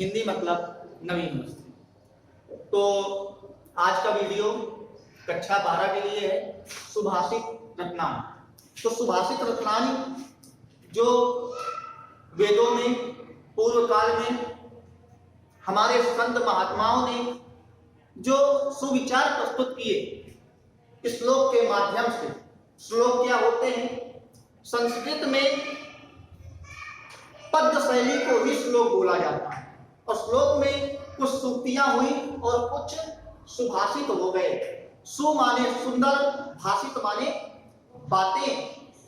हिंदी मतलब नवीन वस्त्र। तो आज का वीडियो कक्षा 12 के लिए है, सुभाषित रत्नानी। तो सुभाषित रत्नानी जो वेदों में पूर्व काल में हमारे संत महात्माओं ने जो सुविचार प्रस्तुत किए श्लोक के माध्यम से। श्लोक क्या होते हैं? संस्कृत में पद्य शैली को ही श्लोक बोला जाता है और श्लोक में कुछ सूक्तियां हुई और कुछ सुभाषित हो गए। सु माने सुंदर, भाषित माने बातें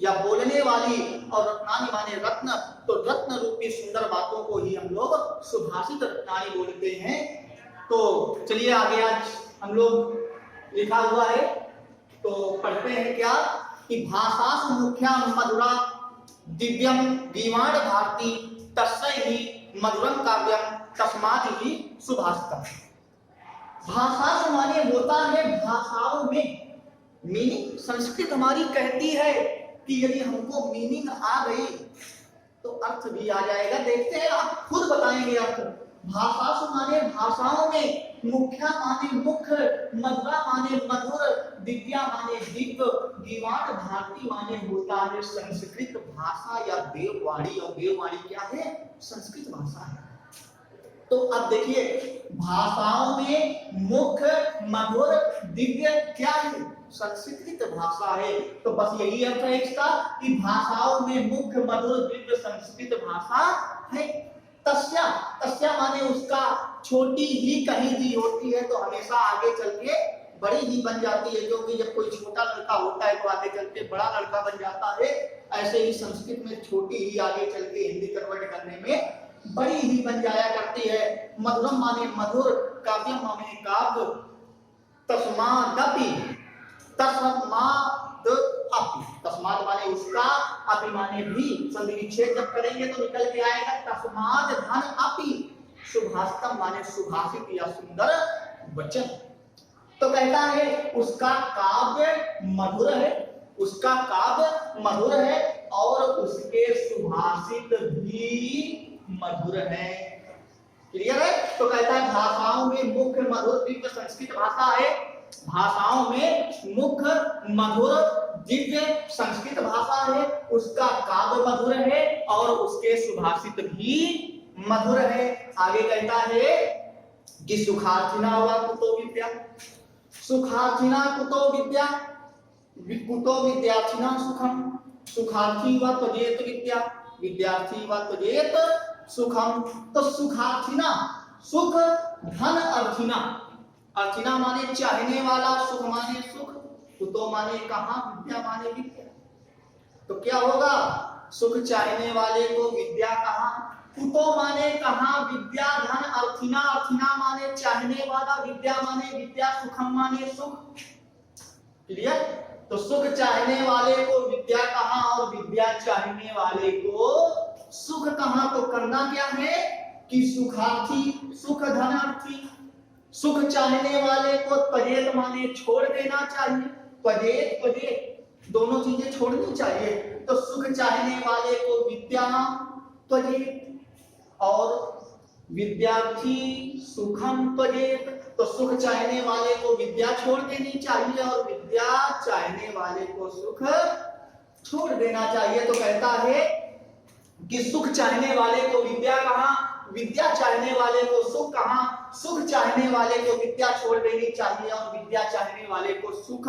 या बोलने वाली, और रत्नानी माने रत्न। तो रत्न रूपी सुंदर बातों को ही हम लोग सुभाषित रत्नानी बोलते हैं। तो चलिए आगे आज हम लोग लिखा हुआ है तो पढ़ते हैं क्या कि भाषा मुख्या मधुरा दिव्यम गीवाण भारती तस्मै ही मधुरम काव्यम तस्मात् ही सुभाषितम। भाषा माने होता है भाषाओं में मीनिंग। संस्कृत हमारी कहती है कि यदि हमको मीनिंग आ गई तो अर्थ भी आ जाएगा। देखते हैं, आप खुद बताएंगे अर्थ। भाषा माने भाषाओं में, मुख्या माने मुख्य, मधुरा माने मधुर, दिव्या माने दिव्य, गीवाण भारती माने होता है संस्कृत भाषा या देववाणी। और देववाणी क्या है? संस्कृत भाषा है। तो अब देखिए, भाषाओं में मुख्य, मधुर, दिव्य क्या है? संस्कृत भाषा है। तो बस यही अर्थ है इसका कि भाषाओं में मुख्य, मधुर, दिव्य संस्कृत भाषा है। तस्या, तस्या माने उसका, छोटी ही कहीं दी होती है तो हमेशा आगे चल के बड़ी ही बन जाती है, क्योंकि जब कोई छोटा लड़का होता है तो आगे चल के बड़ा लड़का बन जाता है। ऐसे ही संस्कृत में छोटी ही आगे चल के हिंदी कन्वर्ट करने में बड़ी ही बन जाया करती है। मधुरम माने मधुर, काव्यम माने काव्य, तस्मादपि, तस्माद अपि, तस्माद माने उसका, अपि माने भी। संधि विच्छेद जब करेंगे तो निकल के आएगा तस्माद धन अपि। सुभाषितम माने सुभाषित या सुंदर वचन। तो कहता है उसका काव्य मधुर है, उसका काव्य मधुर है और उसके सुभाषित भी मधुर है। क्लियर है? तो कहता है भाषाओं में मुख्य, मधुर, दिव्य संस्कृत भाषा है। भाषाओं में मुख्य, मधुर, दिव्य संस्कृत भाषा है। उसका काव्य मधुर है और उसके सुभाषित भी मधुर है। आगे कहता है कि सुखार्थिना वा कुतो विद्या, सुखार्थिना कुतो विद्या, कुतो विद्यार्थिना सुखम, सुखार्थी वा त्वजेत विद्या, विद्यार्थी वा त्वजेत सुखम। तो सुखार्थिना, सुख, धन अर्थिना। अर्थिना माने चाहने वाला, सुख माने सुख, कुतो माने कहां, विद्या माने विद्या। तो क्या होगा? सुख चाहने वाले को विद्या कहां, कुतो माने कहां, विद्या, धन, अर्थिना। अर्थिना माने चाहने वाला, विद्या माने विद्या, सुखम माने सुख। क्लियर? तो सुख चाहने वाले को विद्या कहां और विद्या चाहने वाले को सुख कहां। तो करना क्या है कि सुखार्थी, सुख धनार्थी, सुख चाहने वाले को त्वजेत माने छोड़ देना चाहिए। त्वजेत, त्वजेत दोनों चीजें छोड़नी चाहिए। तो सुख चाहने वाले को विद्या त्वजेत और विद्यार्थी सुखम त्वजेत। तो सुख चाहने वाले को विद्या छोड़ देनी चाहिए और विद्या चाहने वाले को सुख छोड़ देना चाहिए। तो कहता है कि सुख चाहने वाले को विद्या कहां, विद्या चाहने वाले को सुख कहां, सुख चाहने वाले को विद्या छोड़ देनी चाहिए और विद्या चाहने वाले को सुख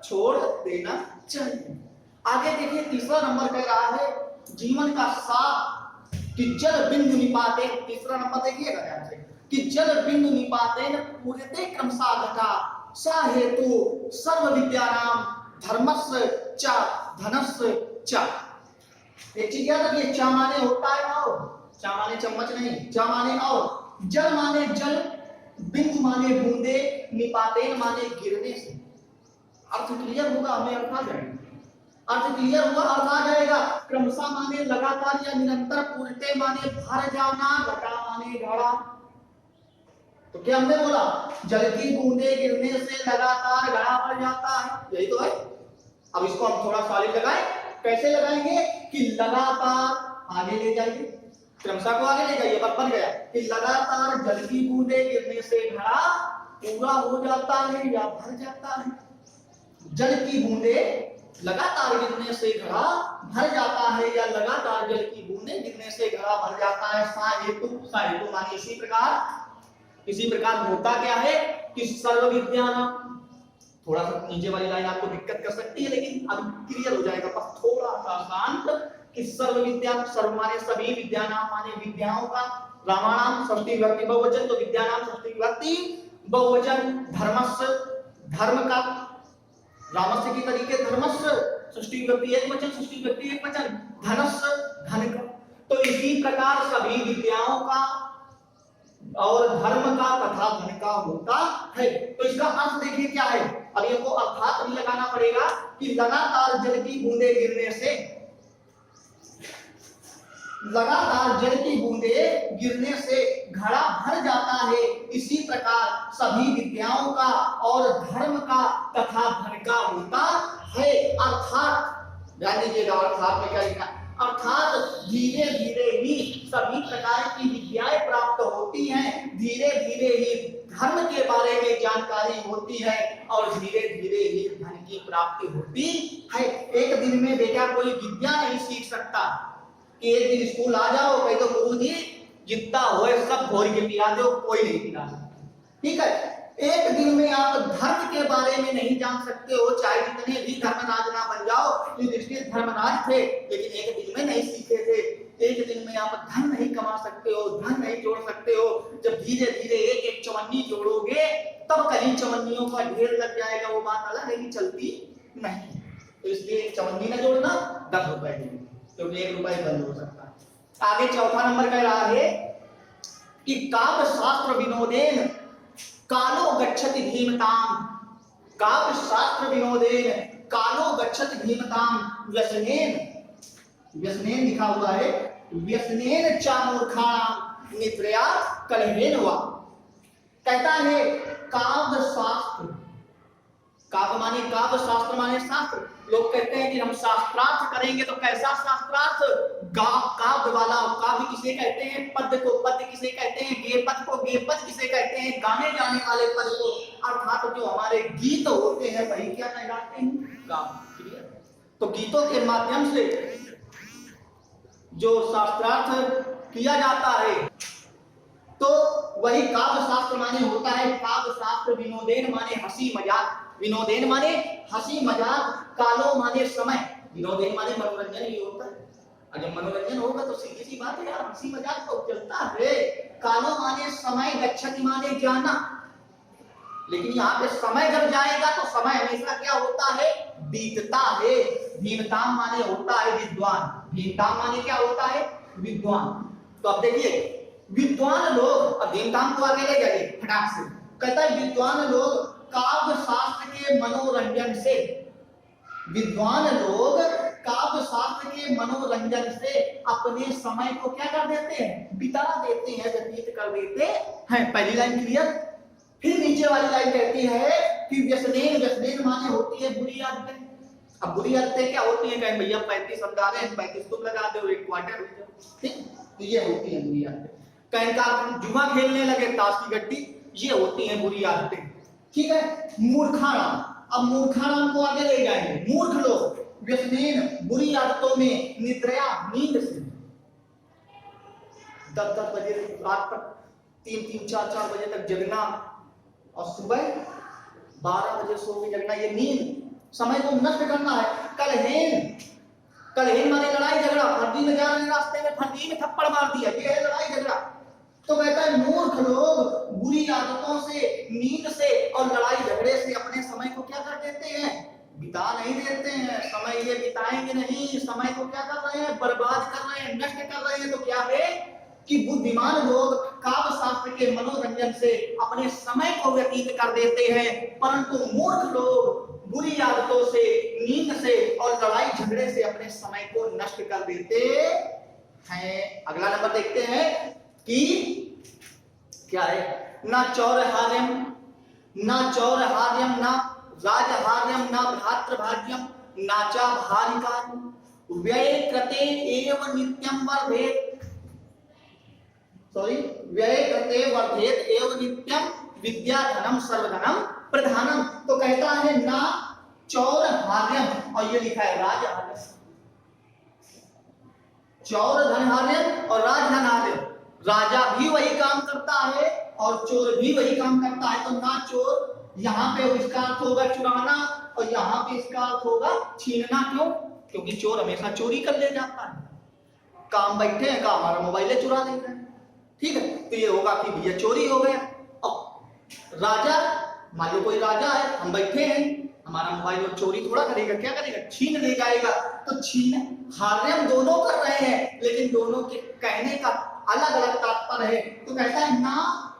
छोड़ देना चाहिए। आगे देखिए, तीसरा नंबर कह रहा है जीवन का सार कि जल बिंदु निपाते। तीसरा नंबर देखिएगा ध्यान से कि जल बिंदु निपातेन पूर्यते क्रमशः घटा सा हेतु सर्व विद्यानाम धर्मस्य च धनस्य च। एक चीज याद रखिए, चा माने होता है और, चा माने चम्मच नहीं, चा माने और, जल माने जल, बिंदु माने बूंदे, निपातेन माने गिरने से। अर्थ क्लियर होगा, हमें अर्थ आ जाएगा। अर्थ क्लियर हुआ, अर्थ आ जाएगा। क्रमशः माने लगातार या निरंतर, पूर्णते माने भर जाना, घटा माने घड़ा। तो क्या हमने बोला? जल की बूंदे गिरने से लगातार घड़ा भर जाता है, यही तो है। अब इसको हम थोड़ा सालिड लगाएं। कैसे लगाएंगे कि लगातार आगे ले जाइए, क्रमशः को आगे ले जाइए, बन गया कि लगातार जल की बूंदे गिरने से घड़ा पूरा हो जाता है या भर जाता है। जल की बूंदे लगातार गिरने से घड़ा भर जाता है या लगातार जल की बूंदे गिरने से घड़ा भर जाता है। सा हेतु माने इसी प्रकार होता क्या है कि सर्व विद्यानां, थोड़ा सा नीचे वाली लाइन आपको दिक्कत कर सकती है लेकिन अब क्लियर हो जाएगा, बस थोड़ा सा शांत। कि सर्व विद्या, सर्व माने सभी, विद्यानां माने विद्याओं का, रामाणाम षष्ठी विभक्ति बहुवचन, तो विद्यानाम षष्ठी विभक्ति बहुवचन, धर्मस्य धर्म का, रामस्य की तरीके धर्मस्य षष्ठी विभक्ति एक वचन, षष्ठी विभक्ति एक वचन, धनस्य धन का। तो इसी प्रकार सभी विद्याओं का और धर्म का तथा धन का होता है। तो इसका अर्थ देखिए क्या है, अब ये को अर्थात भी लगाना पड़ेगा कि लगातार जल की बूंदे गिरने से, लगातार जल की बूंदे गिरने से घड़ा भर जाता है। इसी प्रकार सभी विद्याओं का और धर्म का तथा धन का होता है। अर्थात ध्यान दीजिएगा, अर्थात में क्या लिखा, अर्थात धीरे धीरे ही सभी प्रकार की विद्याएं प्राप्त होती हैं, धीरे धीरे ही धर्म के बारे में जानकारी होती है और धीरे धीरे ही धन की प्राप्ति होती है। एक दिन में बेटा कोई विद्या नहीं सीख सकता कि एक दिन स्कूल आ जाओ कहीं तो गुरुजी जितना होए सब घोर के पिला दो, कोई नहीं पिला सकता। ठीक है, एक दिन में आप धर्म के बारे में नहीं जान सकते हो, चाहे जितने भी धर्मराज ना बन जाओ। युधिष्ठिर धर्मराज थे लेकिन एक दिन में नहीं सीखे थे। एक दिन में आप धन नहीं कमा सकते हो, धन नहीं जोड़ सकते हो। जब धीरे धीरे एक एक चवन्नी जोड़ोगे तब कहीं चवन्नियों का ढेर लग जाएगा, वो बात अलग है कि चलती नहीं। तो इसलिए चवन्नी न जोड़ना, 10 रुपए देंगे क्योंकि 1 रुपए बंद हो सकता है। आगे चौथा नंबर कह रहा है कि काव्य शास्त्र विनोदेन कालो गच्छति धीमताम, काव्य शास्त्र विनोदेन कालो गच्छति धीमताम व्यसनेन, व्यसनेन लिखा हुआ है, व्यसनेन चा मूर्खाणाम निद्रया कलहेन वा। कहता है काव्य शास्त्र, काव्य माने काव्य, शास्त्र माने शास्त्र। लोग कहते हैं कि हम शास्त्रार्थ करेंगे, तो कैसा शास्त्रार्थ? काव्य वाला। काव्य किसे कहते हैं? पद्य को। पद्य किसे कहते हैं? गे पद को। गे पद किसे कहते हैं? गाने जाने वाले पद को। अर्थात जो हमारे गीत होते हैं वही क्या कहलाते हैं? काव्य। तो गीतों के माध्यम से जो शास्त्रार्थ किया जाता है तो वही काव्य शास्त्र माने होता है। काव्य शास्त्र विनोदेन माने हंसी मजाक, विनोदेन माने हंसी मजाक, कालो माने समय, विनोदेन माने मनोरंजन ही होता है। और जब मनोरंजन होगा तो सीधी सी बात है यार, हंसी मजाक तो चलता है। कालो माने समय, गच्छति माने जाना। लेकिन यहाँ पे समय जब जाएगा तो समय हमेशा क्या होता है? बीतता है। भीमताम माने होता है विद्वान, भीमताम माने क्या होता है? विद्वान। तो अब देखिए विद्वान लोग, अब भीमताम को आगे ले जाइए फटाक से। कहता है विद्वान लोग काव्य शास्त्र के मनोरंजन से, विद्वान लोग काव्य शास्त्र के मनोरंजन से अपने समय को क्या कर देते हैं? बिता देते हैं, व्यतीत कर देते हैं। पहली लाइन क्लियर। फिर नीचे वाली लाइन कहती है कि व्यसनेन, व्यसनेन माने होती है बुरी आदतें। अब बुरी आदतें क्या होती है? कहें भैया 35 हम गा रहे हैं, 35 तुम लगा दो, 1 क्वार्टर। ठीक, तो ये होती है बुरी आदतें। कहीं का जुआ खेलने लगे, ताश की गड्डी, ये होती है बुरी आदतें। ठीक है। मूर्खाणाम, अब मूर्खाणाम को आगे ले जाएंगे। मूर्ख लोग व्यसनेन बुरी आदतों में, निद्रया नींद से, 10-10 बजे रात तक, 3-3, 4-4 बजे तक जगना और सुबह 12 बजे सो के जगना, ये नींद, समय को नष्ट करना है। कलहेन, कलहेन माने लड़ाई झगड़ा। फर्जी में जा रहे रास्ते में, फर्जी में थप्पड़ मार दिया, ये है लड़ाई झगड़ा। तो कहता है मूर्ख लोग बुरी आदतों से, नींद से और लड़ाई झगड़े से अपने समय को क्या कर देते हैं? बिता नहीं देते हैं। समय ये बिताएंगे नहीं, समय को क्या कर रहे हैं? बर्बाद कर रहे हैं, नष्ट कर रहे हैं। तो क्या है कि बुद्धिमान लोग काव्य शास्त्र के मनोरंजन से अपने समय को व्यतीत कर देते हैं, परंतु मूर्ख लोग बुरी आदतों से, नींद से और लड़ाई झगड़े से अपने समय को नष्ट कर देते हैं। अगला नंबर देखते हैं कि क्या है? ना चौरहार्यम, ना चौरहार्यम, ना राजहार्यम, ना भ्रातृभाज्यम, नाचा भारिका व्यय कृते एव नित्यम वर्धेत। सॉरी, व्यय कृते वर्धेत एव नित्यम विद्या धनम सर्वधनम प्रधानम। तो कहता है ना चौर हार्यम, और ये लिखा है राज हार्यम, चौर धन हार्यम और राज धन हार्यम। राजा भी वही काम करता है और चोर भी वही काम करता है। तो ना चोर, यहाँ पे इसका अर्थ होगा चुराना और यहाँ पे इसका अर्थ होगा छीनना। क्यों? क्योंकि चोर हमेशा चोरी कर ले जाता है। काम बैठे हैं, का हमारा मोबाइल चुरा ले रहे हैं, ठीक है, तो ये होगा कि भैया चोरी हो गया। अब राजा, मान लो कोई राजा है, हम बैठे हैं, हमारा मोबाइल वो चोरी थोड़ा करेगा, क्या करेगा? छीन ले जाएगा। तो छीन हार्यम दोनों कर रहे हैं, लेकिन दोनों के कहने का अलग अलग तात्पर्य है। तो कहता है ना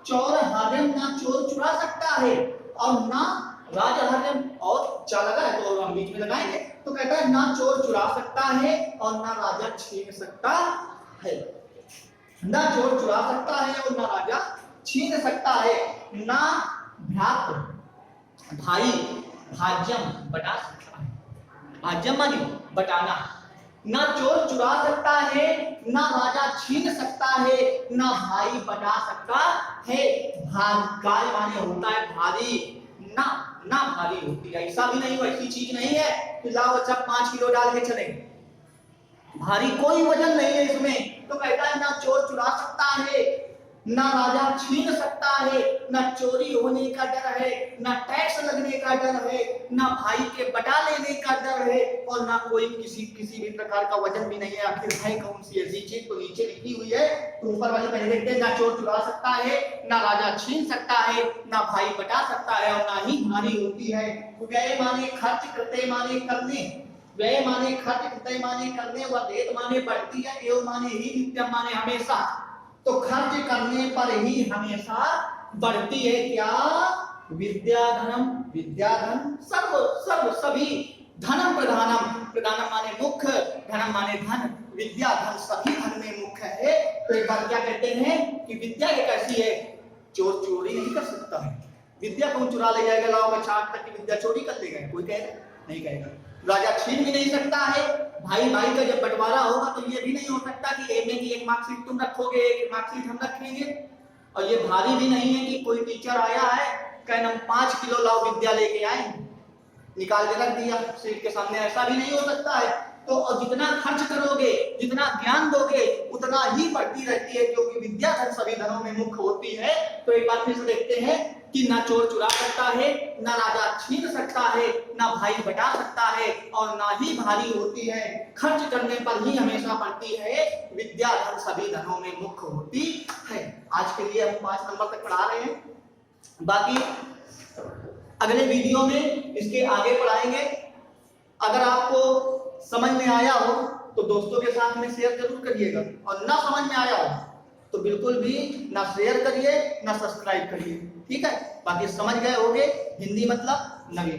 चौर हार्यम, ना चोर चुरा सकता है और ना राज हार्यम, और क्या लगा है तो हम बीच में लगाएंगे। तो कहता है ना चोर चुरा सकता है और ना राजा छीन सकता है, ना चोर चुरा सकता है और ना राजा छीन सकता है। ना भ्रातृ भाई भाज्यम बटा सकता है, भाज्यम मानी बटाना। ना चोर चुरा सकता है, ना राजा छीन सकता है, ना भाई बटा सकता है। भागाय माने होता है भारी, ना भारी होती है, ऐसा भी नहीं, ऐसी चीज नहीं है कि लाओ अच्छा 5 किलो डाल के चले, भारी कोई वजन नहीं है इसमें। तो कहता है ना चोर चुरा सकता है, ना राजा छीन सकता है, ना चोरी होने का डर है, ना टैक्स लगने का डर है, ना भाई के बटा लेने का डर है, और ना कोई किसी भी प्रकार का वजन भी नहीं है। आखिर है कौन सी ऐसी चीज? तो नीचे लिखी हुई है, तो ऊपर वाले पहले देखते हैं। ना चोर चुरा सकता है, ना राजा छीन सकता है, ना भाई बटा सकता है, और ना ही भारी होती है। व्यय माने खर्च, कृत्य माने करने, व्यय माने खर्च, कृत्य माने करने, वर्धेत माने बढ़ती है, एवं माने ही, नित्यम माने हमेशा। तो खर्च करने पर ही हमेशा बढ़ती है क्या? विद्या धनम, विद्या धन सर्व सर्व सभी, धनम प्रधानम, प्रधानम माने मुख्य, धनम माने धन, विद्या धन सभी धन में मुख्य है। तो एक बार क्या कहते हैं कि विद्या एक ऐसी है, चोर चोरी नहीं कर सकता है। विद्या कौन चुरा ले जाएगा? लाओ मैं 60 तक की विद्या चोरी कर लेगा, कोई कहेगा? नहीं कहेगा। राजा छीन भी नहीं सकता है। भाई भाई का जब बंटवारा होगा तो ये भी नहीं हो सकता कि एमए की एक मार्कशीट तुम रखोगे, एक मार्कशीट हम रखेंगे। और ये भारी भी नहीं है कि कोई टीचर आया है, कहना 5 किलो लाओ विद्या लेके आए, निकाल के रख दिया सीट के सामने, ऐसा भी नहीं हो सकता है। तो और जितना खर्च करोगे, जितना ज्ञान दोगे, उतना ही बढ़ती रहती है, क्योंकि विद्या धन सभी धनों में मुख्य होती है। तो एक बार फिर से देखते हैं कि ना चोर चुरा सकता है, ना राजा छीन सकता है, ना भाई बटा सकता है, और ना ही भारी होती है। खर्च करने पर ही हमेशा बढ़ती है, विद्या धन सभी धनों में मुख्य होती है। आज के लिए हम 5 नंबर तक पढ़ा रहे हैं, बाकी अगले वीडियो में इसके आगे पढ़ाएंगे। अगर आपको समझ में आया हो तो दोस्तों के साथ में शेयर जरूर करिएगा, और ना समझ में आया हो तो बिल्कुल भी ना शेयर करिए ना सब्सक्राइब करिए, ठीक है। बाकी समझ गए होंगे हिंदी मतलब नवीन।